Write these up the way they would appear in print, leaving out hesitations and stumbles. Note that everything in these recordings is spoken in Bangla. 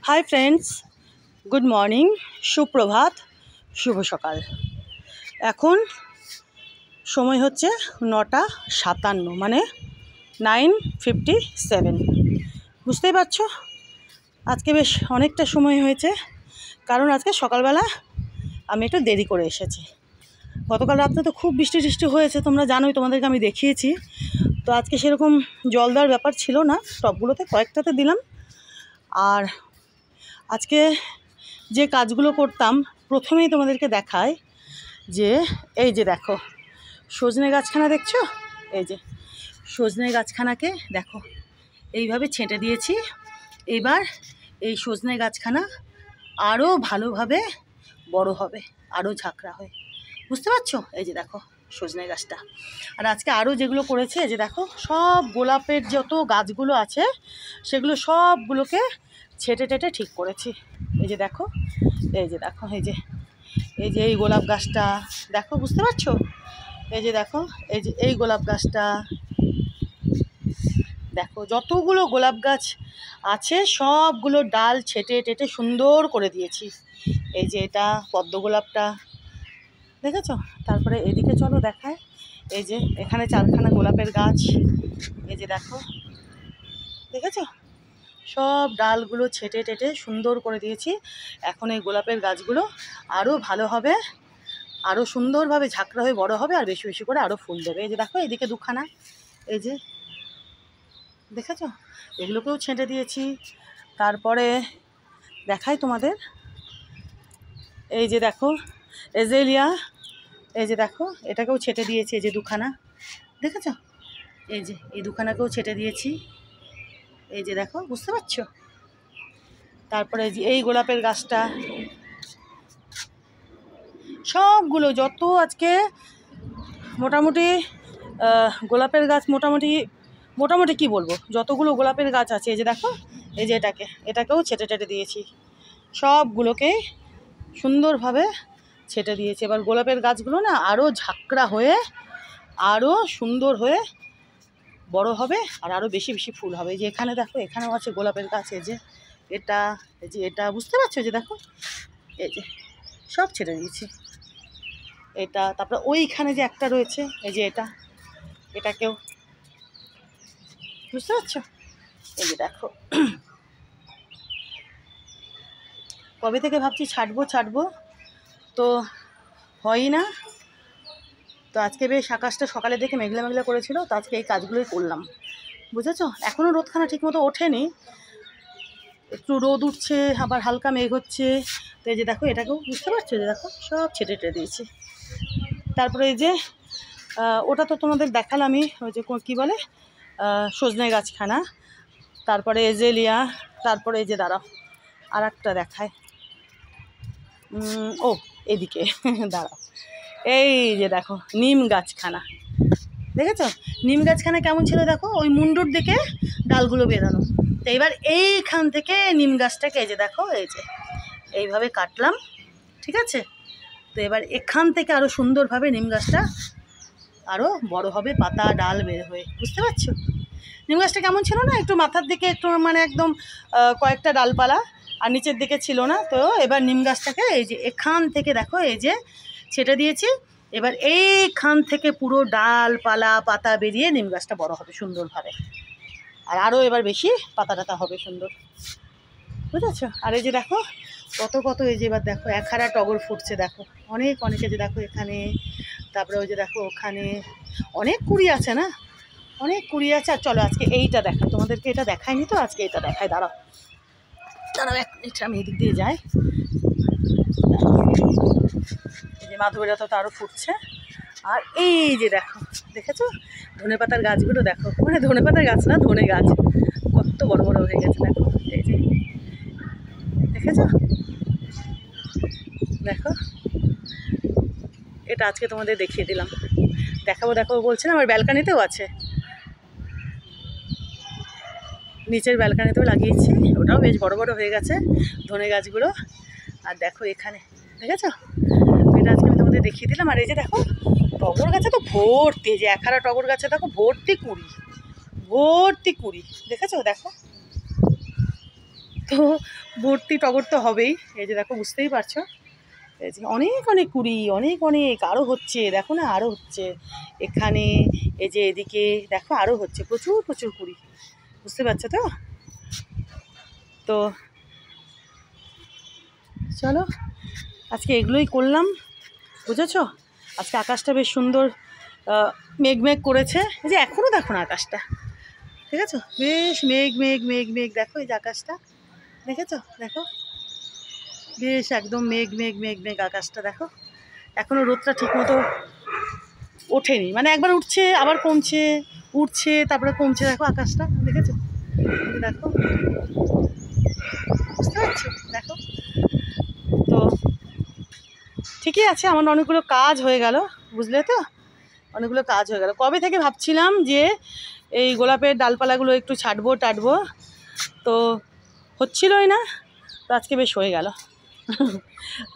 হাই ফ্রেন্ডস, গুড মর্নিং, সুপ্রভাত, শুভ সকাল। এখন সময় হচ্ছে 9:57, মানে 9:57। বুঝতেই পারছো আজকে বেশ অনেকটা সময় হয়েছে, কারণ আজকে সকালবেলা আমি একটু দেরি করে এসেছি। গতকাল রাত্রে তো খুব বৃষ্টি টিষ্টি হয়েছে, তোমরা জানোই, তোমাদেরকে আমি দেখিয়েছি। তো আজকে সেরকম জল দেওয়ার ব্যাপার ছিল না, টবগুলোতে কয়েকটাতে দিলাম। আর আজকে যে কাজগুলো করতাম, প্রথমেই তোমাদেরকে দেখায় যে এই যে দেখো সজনে গাছখানা দেখছো, এই যে সজনে গাছখানাকে দেখো এইভাবে ছেঁটে দিয়েছি। এবার এই সজনে গাছখানা আরও ভালোভাবে বড় হবে, আরও ঝাঁকড়া হয়, বুঝতে পারছো? এই যে দেখো সজনে গাছটা। আর আজকে আরও যেগুলো করেছে, এই যে দেখো সব গোলাপের যত গাছগুলো আছে সেগুলো সবগুলোকে ছেটে টেটে ঠিক করেছি। এই যে দেখো, এই যে দেখো, এই যে এই গোলাপ গাছটা দেখো, বুঝতে পারছো? এই যে দেখো, এই গোলাপ গাছটা দেখো, যতগুলো গোলাপ গাছ আছে সবগুলো ডাল ছেটে টেটে সুন্দর করে দিয়েছি। এই যে এটা পদ্ম গোলাপটা দেখেছো? তারপরে এদিকে চলো দেখায়, এই যে এখানে 4খানা গোলাপের গাছ, এই যে দেখো, দেখেছো? সব ডালগুলো ছেটে টেটে সুন্দর করে দিয়েছি। এখন এই গোলাপের গাছগুলো আরও ভালো হবে, আরও সুন্দরভাবে ঝাঁকড়া হয়ে বড় হবে, আর বেশি বেশি করে আরও ফুল দেবে। এই যে দেখো এদিকে 2খানা, এই যে দেখেছো, এগুলোকেও ছেঁটে দিয়েছি। তারপরে দেখাই তোমাদের, এই যে দেখো এজেলিয়া, এই যে দেখো এটাকেও ছেঁটে দিয়েছি, এই যে 2খানা, দেখেছো? এই যে এই 2খানাকেও ছেঁটে দিয়েছি, এই যে দেখো, বুঝতে পারছো? তারপরে যে এই গোলাপের গাছটা, সবগুলো যত আজকে মোটামুটি গোলাপের গাছ মোটামুটি কি বলবো, যতগুলো গোলাপের গাছ আছে, এই যে দেখো, এই যে এটাকেও ছেটে টেটে দিয়েছি, সবগুলোকে সুন্দরভাবে ছেটে দিয়েছি। এবার গোলাপের গাছগুলো না আরও ঝাঁকড়া হয়ে আরও সুন্দর হয়ে বড় হবে, আর আরও বেশি বেশি ফুল হবে। এই যে এখানে দেখো, এখানেও আছে গোলাপের গাছ, এই যে এটা, এই যে এটা, বুঝতে পারছো? এই যে দেখো, এই যে সব ছেটে দিয়েছি এটা। তারপরে ওইখানে যে একটা রয়েছে, এই যে এটাকেও, বুঝতে পারছো? এই যে দেখো, কবে থেকে ভাবছি ছাড়বো, তো হয়ই না। তো আজকে বেশ আকাশটা সকালে দেখে মেঘলা মেঘলা করেছিল, তো আজকে এই কাজগুলোই করলাম, বুঝেছো? এখনও রোদখানা ঠিকমতো ওঠেনি, একটু রোদ উঠছে, আবার হালকা মেঘ হচ্ছে। তো এই যে দেখো এটাকেও, বুঝতে পারছো? যে দেখো সব ছেটে টেটে দিয়েছি। তারপরে এই যে ওটা তো তোমাদের দেখালামই, ওই যে কী বলে সজনে গাছখানা, তারপরে এজেলিয়া, তারপরে এই যে দাঁড়াও আর একটা দেখায়, ও এদিকে দাঁড়াও, এই যে দেখো নিম গাছখানা, দেখেছো? নিম গাছখানা কেমন ছিল দেখো, ওই মুন্ডুর দিকে ডালগুলো বেরানো। তো এবার এইখান থেকে নিম গাছটাকে, এই যে দেখো, এই যে এইভাবে কাটলাম, ঠিক আছে? তো এবার এখান থেকে আরও সুন্দরভাবে নিম গাছটা আরও বড় হবে, পাতা ডাল বের হয়ে, বুঝতে পারছো? নিম গাছটা কেমন ছিল না, একটু মাথার দিকে একটু মানে একদম কয়েকটা ডালপালা, আর নিচের দিকে ছিল না। তো এবার নিম গাছটাকে এই যে এখান থেকে দেখো, এই যে ছেটে দিয়েছি। এবার এইখান থেকে পুরো ডালপালা পাতা বেরিয়ে নিম গাছটা বড় হবে সুন্দরভাবে, আর আরও এবার বেশি পাতা টাতা হবে সুন্দর, বুঝেছো? আর এই যে দেখো কত এই যে এবার দেখো 1 টগর ফুটছে, দেখো অনেকে যে দেখো এখানে, তারপরে ওই যে দেখো ওখানে অনেক কুড়ি আছে না, অনেক কুড়ি আছে। আর চলো আজকে এইটা দেখা, তোমাদেরকে এটা দেখায়নি তো, আজকে এটা দেখাই, দাঁড়াও 1 মিনিট, আমি এদিক দিয়ে যাই। এই যে মাধবীলতা তো আরও ফুটছে। আর এই যে দেখো, দেখেছো ধনে পাতার গাছগুলো দেখো, মানে ধনে পাতার গাছ না, ধনে গাছ, কত বড় বড় হয়ে গেছে দেখো, এই যে দেখেছো? দেখো এটা আজকে তোমাদের দেখিয়ে দিলাম, দেখাবো বলছে না, আমার ব্যালকানিতেও আছে, নিচের ব্যালকানিতেও লাগিয়েছি, ওটাও বেশ বড় বড় হয়ে গেছে ধনে গাছগুলো। আর দেখো এখানে, দেখেছো? এটা আজকে আমি তোমাদের দেখিয়ে দিলাম। আর এই যে দেখো টগর গাছে তো ভর্তি, যে 1 টগর গাছে দেখো ভর্তি কুড়ি, দেখেছো? দেখো তো ভর্তি টগর তো হবেই। এই যে দেখো, বুঝতেই পারছো, এই যে অনেক অনেক কুড়ি, অনেক অনেক আরও হচ্ছে, দেখো না আরও হচ্ছে এখানে, এই যে এদিকে দেখো আরও হচ্ছে, প্রচুর প্রচুর কুড়ি, বুঝতে পারছো তো। তো চলো আজকে এগুলোই করলাম, বুঝেছো। আজকে আকাশটা বেশ সুন্দর মেঘ মেঘ করেছে, এই যে এখনও দেখো না আকাশটা, ঠিক আছে, বেশ মেঘ মেঘ মেঘ মেঘ, দেখো এই যে আকাশটা দেখেছো, দেখো বেশ একদম মেঘ মেঘ মেঘ মেঘ আকাশটা দেখো। এখনও রোদটা ঠিক মতো ওঠেনি, মানে একবার উঠছে আবার কমছে, উঠছে তারপরে কমছে, দেখো আকাশটা দেখেছো, দেখো বুঝতে পারছো, দেখো। তো ঠিকই আছে, আমার অনেকগুলো কাজ হয়ে গেল, বুঝলে তো, অনেকগুলো কাজ হয়ে গেল। কবে থেকে ভাবছিলাম যে এই গোলাপের ডালপালাগুলো একটু ছাটবো টাটবো, তো হচ্ছিলই না, তো আজকে বেশ হয়ে গেল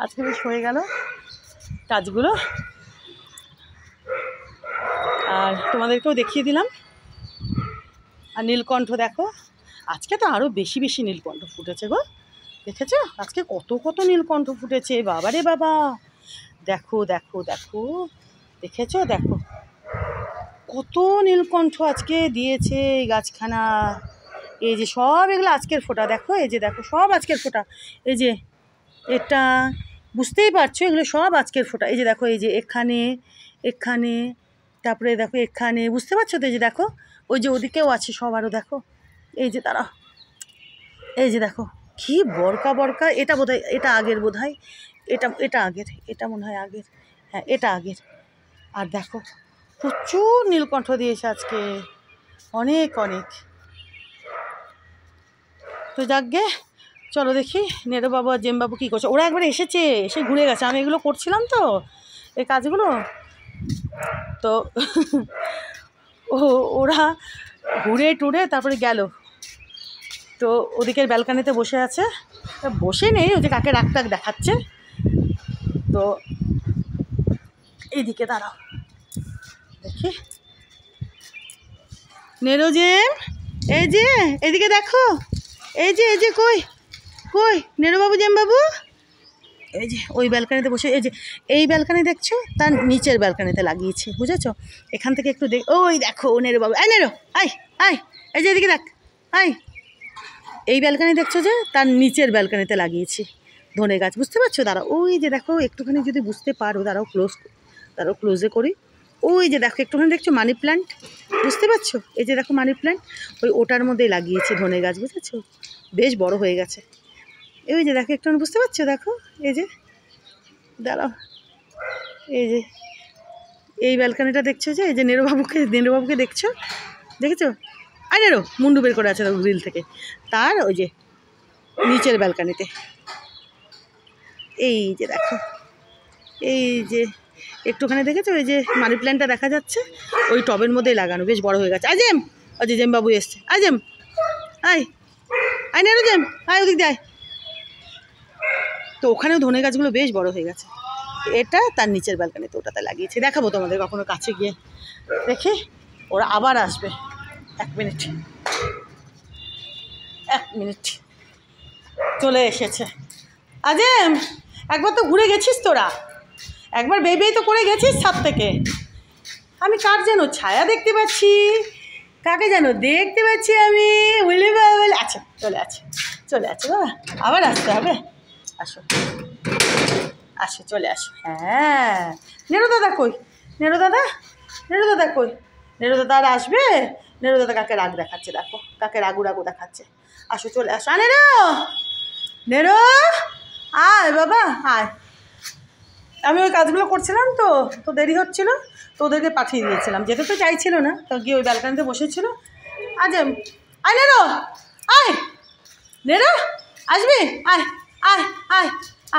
আজকে বেশ হয়ে গেল কাজগুলো, আর তোমাদেরকেও দেখিয়ে দিলাম। আর নীলকণ্ঠ দেখো, আজকে তো আরও বেশি বেশি নীলকণ্ঠ ফুটেছে গো, দেখেছো আজকে কত কত নীলকণ্ঠ ফুটেছে, বাবা রে বাবা, দেখো দেখো দেখো, দেখেছো, দেখো কত নীলকণ্ঠ আজকে দিয়েছে এই গাছখানা। এই যে সব এগুলো আজকের ফোঁটা, দেখো এই যে দেখো সব আজকের ফোঁটা, এই যে এটা বুঝতেই পারছো, এগুলো সব আজকের ফোঁটা। এই যে দেখো, এই যে এখানে এখানে, তারপরে দেখো এখানে, বুঝতে পারছো তো, এই যে দেখো ওই যে ওদিকেও আছে সব, আরও দেখো, এই যে তারা, এই যে দেখো কি বরকা বরকা, এটা বোধহয়, এটা আগের বোধহয়, এটা এটা আগের, এটা মনে হয় আগের, হ্যাঁ এটা আগের। আর দেখো প্রচুর নীলকণ্ঠ দিয়েছে আজকে, অনেক অনেক। তো যাকগে, চলো দেখি নেরোবাবু আর জেমবাবু কী করছে। ওরা একবার এসে ঘুরে গেছে, আমি এগুলো করছিলাম তো এই কাজগুলো, তো ওরা ঘুরে টুরে তারপরে গেল। তো ওদিকের ব্যালকানিতে বসে আছে, বসে নেই, ওই যে কাকে রাগ টাক দেখাচ্ছে। তো এইদিকে দাঁড়াও দেখি, নেরো জেম, এই যে এদিকে দেখো, এই যে কই কই নেরোবাবু জেমবাবু, এই যে ওই ব্যালকানিতে বসে, এই যে এই ব্যালকানি দেখছো, তার নিচের ব্যালকানিতে লাগিয়েছি, বুঝেছো। এখান থেকে একটু ওই দেখো নেরোবাবু, আয় নেরো আয় আয়, এই যে এদিকে দেখ আয়, এই ব্যালকানি দেখছো যে, তার নিচের ব্যালকানিতে লাগিয়েছি ধনে গাছ, বুঝতে পারছো। দাঁড়াও, ওই যে দেখো একটুখানি যদি বুঝতে পারো, দাঁড়াও ক্লোজে করি, ওই যে দেখো একটুখানি দেখছো মানি প্ল্যান্ট, বুঝতে পারছো, এই যে দেখো মানি প্ল্যান্ট, ওটার মধ্যেই লাগিয়েছি ধনে গাছ, বুঝেছো, বেশ বড় হয়ে গেছে। এই যে দেখো একটুখানি বুঝতে পারছো, দেখো এই যে, দাঁড়াও, এই যে এই ব্যালকানিটা দেখছো যে, এই যে নেরোবাবুকে দেখছো, দেখেছো, আর নেরো মুন্ডু বের করে আছে গ্রিল থেকে, তার ওই যে নিচের ব্যালকানিতে, এই যে দেখো, এই যে একটুখানি দেখেছো, ওই যে মানি প্ল্যান্টটা দেখা যাচ্ছে, ওই টবের মধ্যেই লাগানো, বেশ বড় হয়ে গেছে। আজেম, ওই যে জেমবাবু এসছে, আজেম আয় আয় নেরো জেম আয়, ওদিক দিয়ে আয়। তো ওখানেও ধনে গাছগুলো বেশ বড় হয়ে গেছে, এটা তার নিচের ব্যালকানিতে, ওটাতে লাগিয়েছি, দেখাবো তোমাদের কখনো কাছে গিয়ে, দেখি ওরা আবার আসবে। এক মিনিট চলে এসেছে। আজেম একবার তো ঘুরে গেছিস তোরা, একবার বেবেই তো করে গেছিস ছাদ থেকে। আমি কার যেন ছায়া দেখতে পাচ্ছি, কাকে যেন দেখতে পাচ্ছি আমি, বলে বলে, আচ্ছা চলে আছে বাবা, আবার আসতে হবে, আসো চলে আসো। হ্যাঁ নেরো দাদা কই, নেরো দাদা কই, নেরো দাদা আর আসবে, নেরো দাদা কাকে রাগ দেখাচ্ছে, দেখো কাকে রাগু দেখাচ্ছে, আসো চলে আসো, নেরো আয় বাবা আয়। আমি ওই কাজগুলো করছিলাম তো দেরি হচ্ছিলো, তো ওদেরকে পাঠিয়ে দিয়েছিলাম, যেতে তো চাইছিল না, তো গিয়ে ওই ব্যালকানিতে বসেছিল। আজেম আয় নেরো আয়, নেরো আসবি, আয় আয় আয়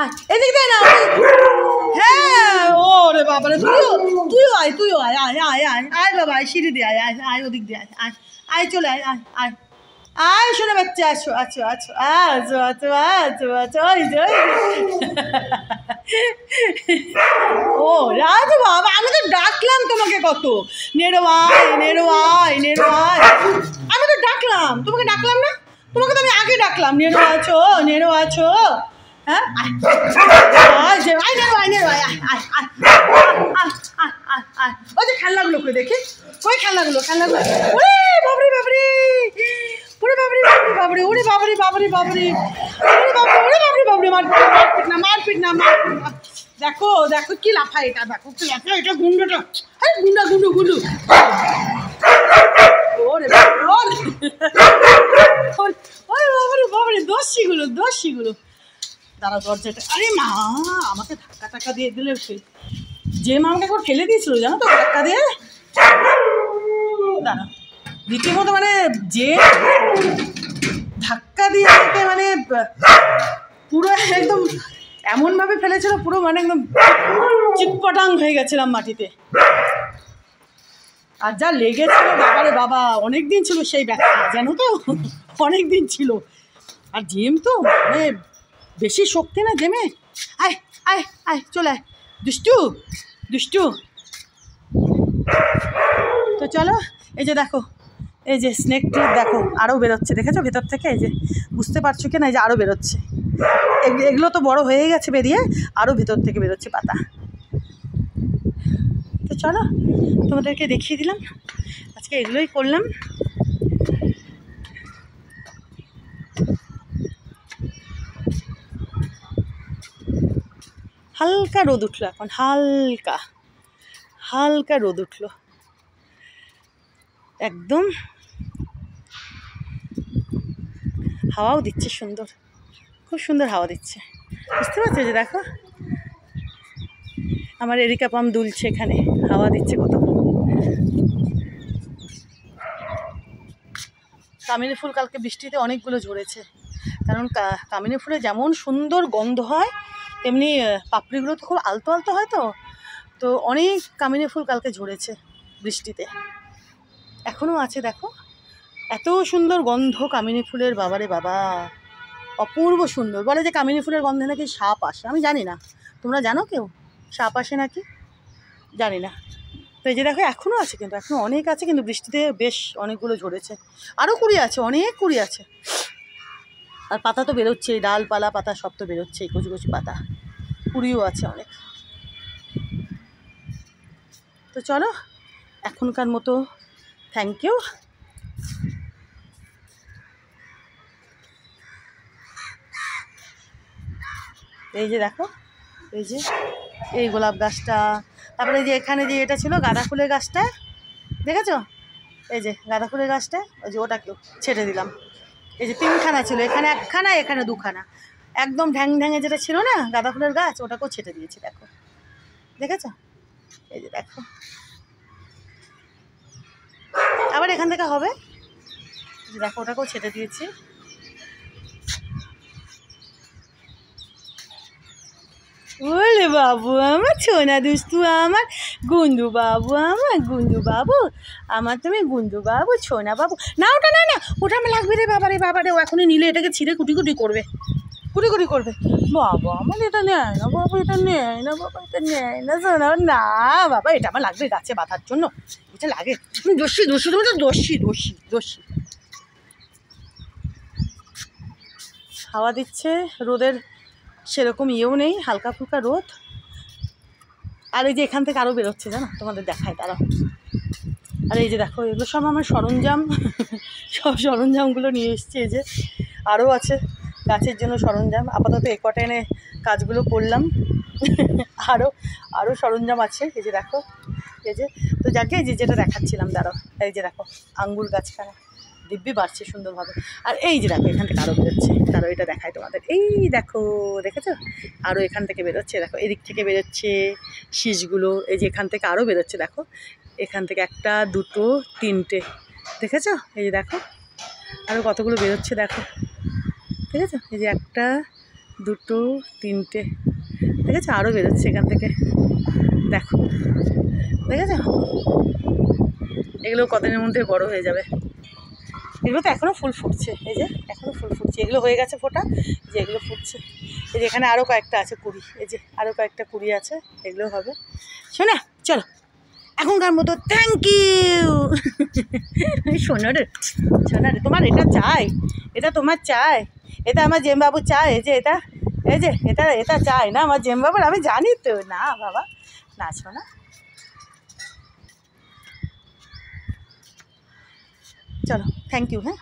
আয়, এদিক দিয়ে না, হ্যাঁ ও রে বাবা রে, তুইও আয় আয় আয় আয় আয় বাবা, আয় সিঁড়ি দিয়ে আয় আয় ওদিক দিয়ে আয় আয় আয় চলে আয় আয় আয় আয়, শোনো বাচ্চা, আসো ওই যে ও রাজ বাবা, আমি তো ডাকলাম তোমাকে কত, নেরো আয়, আমি তো ডাকলাম তোমাকে, ডাকলাম না তোমাকে, তো আমি আগে ডাকলাম। ডাকলাম, নেড়ো আছো হ্যাঁ, ওই যে খেলনাগুলো করে দেখি, ওই খেলনাগুলো ওরে বাবরি বাবরি, ওরে বাবরি বাবরি বাবরি, ওরে বাবরি বাবরি বাবরি, ওরে বাবরি, ওরে বাবরি বাবরি, মারপিট না। দেখো দেখো কি লাফা, এটা দেখো কি লাফা, এটা গুন্ডটা, হ্যাঁ গুন্ডু ওরে বাবরে, দোষীগুলো দাঁড়া দরজাটা, আরে মা আমাকে ধাক্কা দিয়ে দিলে, যে মা আমাকে একবার ফেলে দিয়েছিল জানো তো ধাক্কা দিয়ে, দাঁড়া রীতিমতো মানে যে ধাক্কা দিয়ে আমাকে মানে পুরো একদম এমনভাবে ফেলেছিল, পুরো মানে একদম চিটপটাং হয়ে গেছিলাম মাটিতে। আর যা লেগেছিল বাবারে বাবা, অনেক দিন ছিল সেই ব্যথা জানো তো, অনেক দিন ছিল। আর জেম তো মানে বেশি শক্তি না জেমে, আয় আয় আয় চলে আয় দুষ্টু। তো চলো, এই যে দেখো, এই যে স্নেক ট্রিপ দেখো আরও বেরোচ্ছে, দেখেছো ভেতর থেকে, এই যে বুঝতে পারছো কি না, এই যে আরও বেরোচ্ছে, এগুলো তো বড় হয়ে গেছে বেরিয়ে, আরও ভেতর থেকে বেরোচ্ছে পাতা। তো চলো তোমাদেরকে দেখিয়ে দিলাম, আজকে এগুলোই করলাম। হালকা রোদ উঠলো এখন, হালকা রোদ উঠলো একদম, হাওয়াও দিচ্ছে সুন্দর, খুব সুন্দর হাওয়া দিচ্ছে, বুঝতে পারছো? যে দেখো আমার এরিকা পাম দুলছে এখানে, হাওয়া দিচ্ছে কত। কামিনী ফুল কালকে বৃষ্টিতে অনেকগুলো ঝরেছে, কারণ কামিনী ফুলে যেমন সুন্দর গন্ধ হয়, তেমনি পাপড়িগুলো তো খুব আলতো হয়, তো অনেক কামিনী ফুল কালকে ঝরেছে বৃষ্টিতে, এখনও আছে দেখো, এত সুন্দর গন্ধ কামিনী ফুলের, বাবারে বাবা অপূর্ব সুন্দর। বলে যে কামিনী ফুলের গন্ধে নাকি সাপ আসে, আমি জানি না, তোমরা জানো কেউ সাপ আসে নাকি, জানি না। তো এই যে দেখো এখনও আছে, কিন্তু এখনও অনেক আছে, কিন্তু বৃষ্টিতে বেশ অনেকগুলো ঝরেছে, আরও কুড়ি আছে, অনেক কুড়ি আছে। আর পাতা তো বেরোচ্ছে, ডালপালা পাতা সব তো বেরোচ্ছে, কচি পাতা, কুড়িও আছে অনেক। তো চলো এখনকার মতো থ্যাংক ইউ। এই যে দেখো, এই গোলাপ গাছটা, তারপরে যে এখানে যে এটা ছিল গাঁদা ফুলের গাছটা, দেখেছো? এই যে গাঁদা ফুলের গাছটা, ওই যে ওটাকেও ছেড়ে দিলাম। এই যে 3খানা ছিল, এখানে 1খানা, এখানে 2খানা, একদম ঢ্যাঙে যেটা ছিল না গাঁদা ফুলের গাছ, ওটাকেও ছেটে দিয়েছি দেখো, দেখেছো? এই যে দেখো, আবার এখান থেকে হবে, দেখো ওটাকেও ছেটে দিয়েছি। ওলে বাবু আমার ছোনা দুষ্টু, আমার গুঞ্জু বাবু, আমার তুমি গুঞ্জু বাবু, ছোনা বাবু। না ওটা না, ওটা আমার লাগবে রে বাবারে, ও এখনই নিলে এটাকে ছিঁড়ে কুটি করবে, বাবা আমার এটা নেয় না, বাবা এটা নেয় না শোনা, না বাবা এটা আমার লাগবে গাছে বাঁধার জন্য, এটা লাগে। দোষী তুমি তো দোষী। হাওয়া দিচ্ছে, রোদের সেরকম ইয়েও নেই, হালকা ফুলকা রোদ। আর এই যে এখান থেকে আরও বেরোচ্ছে জানো, তোমাদের দেখায় দাঁড়াও। আর এই যে দেখো, এগুলো সব আমার সরঞ্জাম, সব সরঞ্জামগুলো নিয়ে এসছি। এই যে আরও আছে গাছের জন্য সরঞ্জাম, আপাতত কটা এনে কাজগুলো করলাম, আরও সরঞ্জাম আছে। এই যে দেখো, এই যে তো যাকে এই যে যেটা দেখাচ্ছিলাম দাঁড়াও, এই যে দেখো আঙ্গুর গাছখানা দিব্যি বাড়ছে সুন্দরভাবে। আর এই যে দেখো এখান থেকে আরও বেরোচ্ছে, তারও এটা দেখায় তোমাদের, এই দেখো দেখেছো, আরও এখান থেকে বেরোচ্ছে, দেখো এদিক থেকে বেরোচ্ছে শীষগুলো, এই যে এখান থেকে আরও বেরোচ্ছে, দেখো এখান থেকে 1, 2, 3টে, দেখেছো? এই যে দেখো আরও কতগুলো বেরোচ্ছে দেখো, দেখেছো? এই যে 1, 2, 3টে, দেখেছো? আরও বেরোচ্ছে এখান থেকে, দেখো দেখেছো? এগুলো কতদিনের মধ্যে বড় হয়ে যাবে। এগুলো তো এখনও ফুল ফুটছে, এই যে এখনও ফুল ফুটছে, এগুলো হয়ে গেছে ফোটা, যে এগুলো ফুটছে। এই যে এখানে আরও কয়েকটা আছে কুড়ি, এই যে আরও কয়েকটা কুড়ি আছে, এগুলো হবে। শোনা চলো এখনকার মতো থ্যাংক ইউ। শোনো রে তোমার এটা চাই, এটা তোমার চাই, এটা আমার জেমবাবু চায়, এই যে এটা, এই যে এটা এটা চায় না আমার জেমবাবুর, আমি জানি তো। না বাবা, নাচো না। চলো, থ্যাংক ইউ। হ্যাঁ।